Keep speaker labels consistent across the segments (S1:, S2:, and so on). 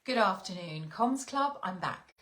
S1: Good afternoon, Comms Club, I'm back.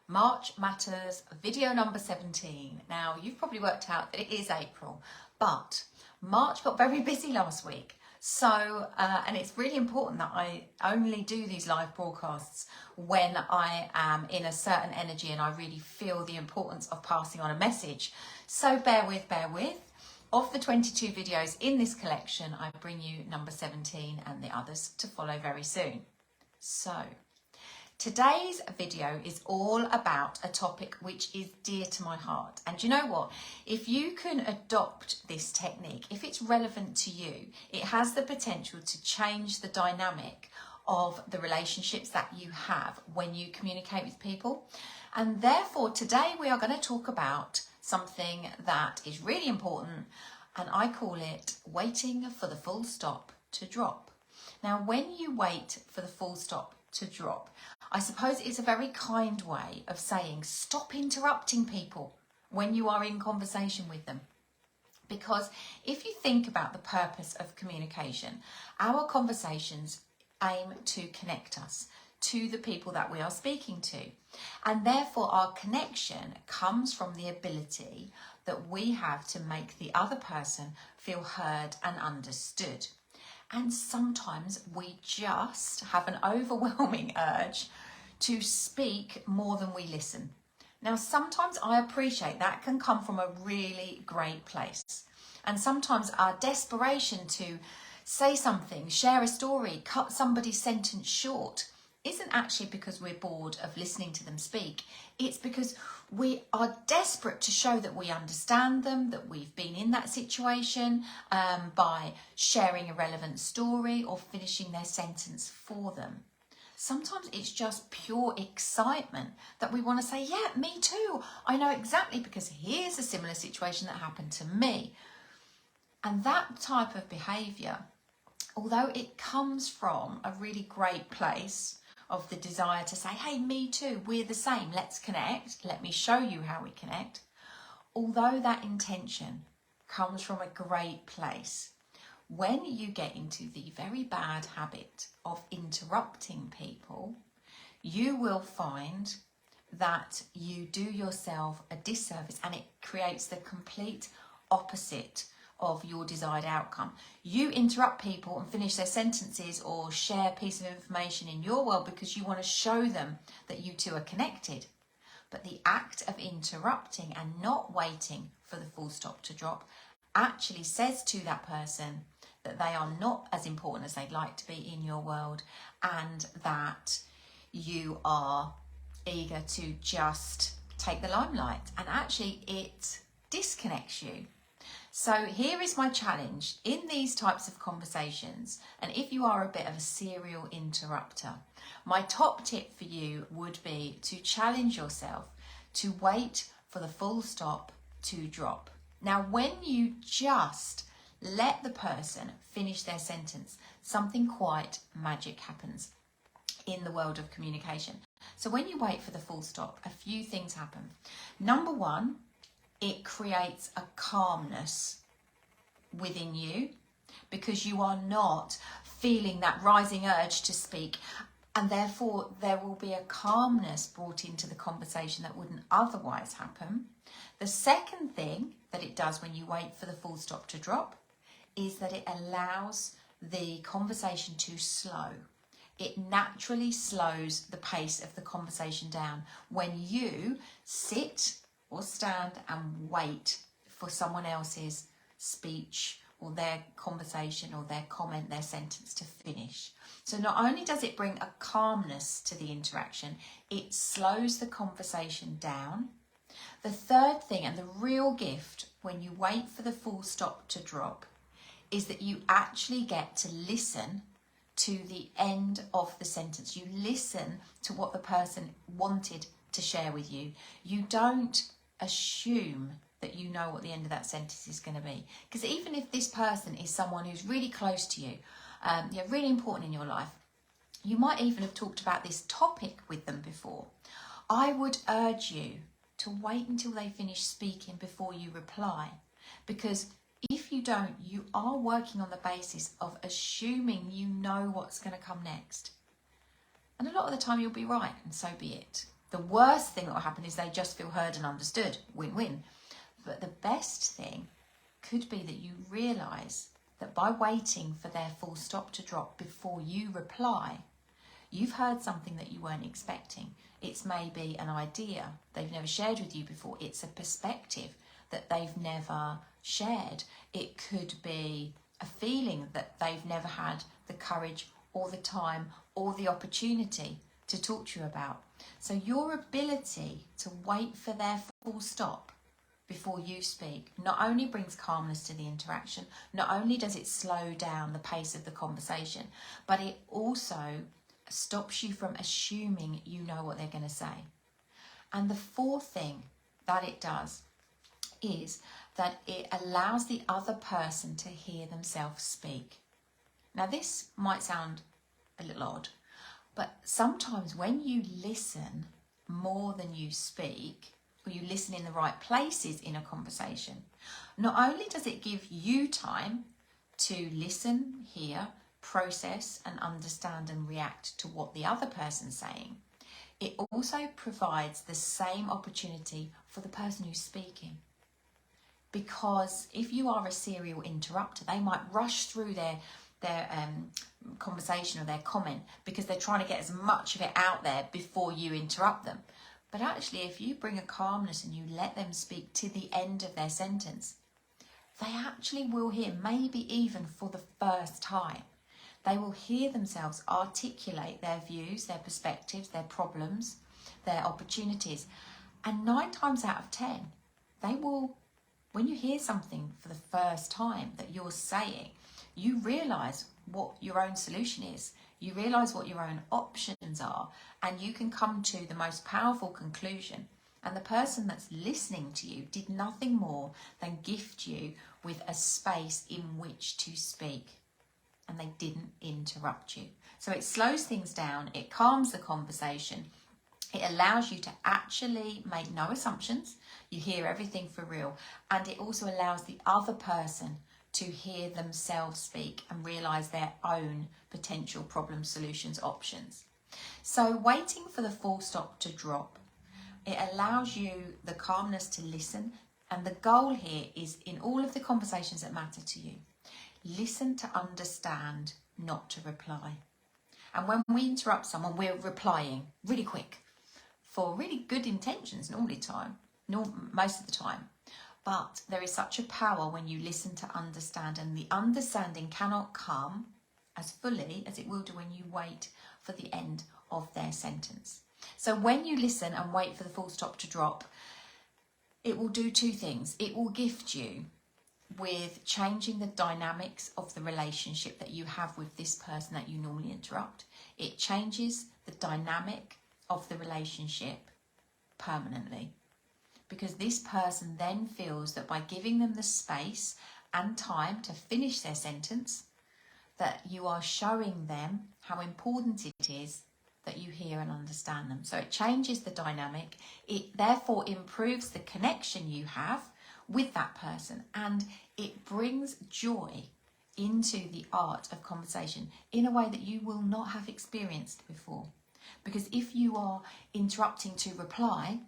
S1: March Matters, video number 17. Now, you've probably worked out that it is April, but March got very busy last week. So, and it's really important that I only do these live broadcasts when I am in a certain energy and I really feel the importance of passing on a message. So bear with. Of the 22 videos in this collection, I bring you number 17 and the others to follow very soon. So, today's video is all about a topic which is dear to my heart. And you know what? If you can adopt this technique, if it's relevant to you, it has the potential to change the dynamic of the relationships that you have when you communicate with people. And therefore, today we are going to talk about something that is really important, and I call it waiting for the full stop to drop. Now, when you wait for the full stop to drop, I suppose it's a very kind way of saying stop interrupting people when you are in conversation with them. Because if you think about the purpose of communication, our conversations aim to connect us to the people that we are speaking to. And therefore our connection comes from the ability that we have to make the other person feel heard and understood. And sometimes we just have an overwhelming urge to speak more than we listen. Now, sometimes I appreciate that can come from a really great place. And sometimes our desperation to say something, share a story, cut somebody's sentence short, isn't actually because we're bored of listening to them speak. It's because we are desperate to show that we understand them, that we've been in that situation, by sharing a relevant story or finishing their sentence for them. Sometimes it's just pure excitement that we want to say, yeah, me too. I know exactly, because here's a similar situation that happened to me. And that type of behaviour, although it comes from a really great place of the desire to say, hey, me too, we're the same, let's connect, let me show you how we connect. Although that intention comes from a great place, when you get into the very bad habit of interrupting people, you will find that you do yourself a disservice and it creates the complete opposite of your desired outcome. You interrupt people and finish their sentences or share a piece of information in your world because you want to show them that you two are connected. But the act of interrupting and not waiting for the full stop to drop actually says to that person that they are not as important as they'd like to be in your world, and that you are eager to just take the limelight, and actually it disconnects you. So here is my challenge in these types of conversations, and if you are a bit of a serial interrupter, my top tip for you would be to challenge yourself to wait for the full stop to drop. Now, when you just let the person finish their sentence, something quite magic happens in the world of communication. So when you wait for the full stop, a few things happen. Number one, it creates a calmness within you because you are not feeling that rising urge to speak, and therefore there will be a calmness brought into the conversation that wouldn't otherwise happen. The second thing that it does when you wait for the full stop to drop is that it allows the conversation to slow. It naturally slows the pace of the conversation down when you sit or stand and wait for someone else's speech or their conversation or their comment, their sentence to finish. So not only does it bring a calmness to the interaction, it slows the conversation down. The third thing, and the real gift when you wait for the full stop to drop, is that you actually get to listen to the end of the sentence. You listen to what the person wanted to share with you. You don't assume that you know what the end of that sentence is going to be. Because even if this person is someone who's really close to you, really important in your life, you might even have talked about this topic with them before, I would urge you to wait until they finish speaking before you reply. Because if you don't, you are working on the basis of assuming you know what's going to come next. And a lot of the time you'll be right, and so be it. The worst thing that will happen is they just feel heard and understood. Win-win. But the best thing could be that you realise that by waiting for their full stop to drop before you reply, you've heard something that you weren't expecting. It's maybe an idea they've never shared with you before. It's a perspective that they've never shared. It could be a feeling that they've never had the courage or the time or the opportunity to talk to you about. So your ability to wait for their full stop before you speak not only brings calmness to the interaction, not only does it slow down the pace of the conversation, but it also stops you from assuming you know what they're going to say. And the fourth thing that it does is that it allows the other person to hear themselves speak. Now this might sound a little odd, but sometimes when you listen more than you speak, or you listen in the right places in a conversation, not only does it give you time to listen, hear, process and understand and react to what the other person's saying, it also provides the same opportunity for the person who's speaking. Because if you are a serial interrupter, they might rush through their conversation or their comment because they're trying to get as much of it out there before you interrupt them. But actually, if you bring a calmness and you let them speak to the end of their sentence, they actually will hear, maybe even for the first time, they will hear themselves articulate their views, their perspectives, their problems, their opportunities. And 9 times out of 10, they will, when you hear something for the first time that you're saying, you realise what your own solution is. You realise what your own options are, and you can come to the most powerful conclusion. And the person that's listening to you did nothing more than gift you with a space in which to speak. And they didn't interrupt you. So it slows things down, it calms the conversation, it allows you to actually make no assumptions, you hear everything for real, and it also allows the other person to hear themselves speak and realise their own potential problem solutions options. So waiting for the full stop to drop, it allows you the calmness to listen, and the goal here is in all of the conversations that matter to you, listen to understand, not to reply. And when we interrupt someone, we're replying really quick for really good intentions most of the time. But there is such a power when you listen to understand, and the understanding cannot come as fully as it will do when you wait for the end of their sentence. So when you listen and wait for the full stop to drop, it will do 2 things. It will gift you with changing the dynamics of the relationship that you have with this person that you normally interrupt. It changes the dynamic of the relationship permanently, because this person then feels that by giving them the space and time to finish their sentence, that you are showing them how important it is that you hear and understand them. So it changes the dynamic. It therefore improves the connection you have with that person, and it brings joy into the art of conversation in a way that you will not have experienced before. Because if you are interrupting to reply,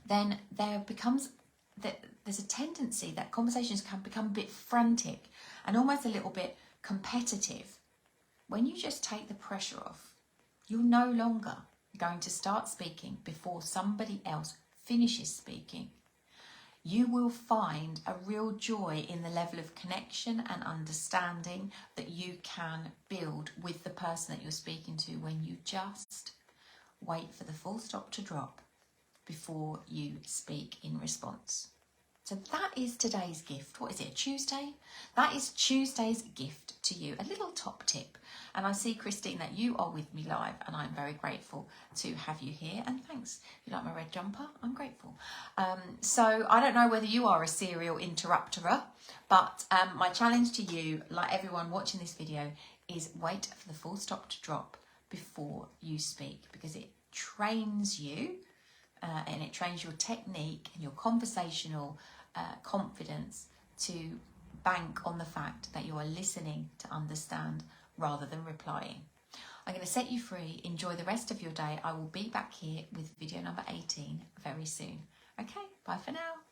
S1: then there's a tendency that conversations can become a bit frantic and almost a little bit competitive. When you just take the pressure off, you're no longer going to start speaking before somebody else finishes speaking. You will find a real joy in the level of connection and understanding that you can build with the person that you're speaking to when you just wait for the full stop to drop before you speak in response. So that is today's gift. What is it, Tuesday? That is Tuesday's gift to you, a little top tip. And I see, Christine, that you are with me live, and I'm very grateful to have you here. And thanks. If you like my red jumper, I'm grateful. So I don't know whether you are a serial interrupter, but my challenge to you, like everyone watching this video, is wait for the full stop to drop before you speak, because it trains you and it trains your technique and your conversational confidence to bank on the fact that you are listening to understand rather than replying. I'm going to set you free. Enjoy the rest of your day. I will be back here with video number 18 very soon. Okay, bye for now.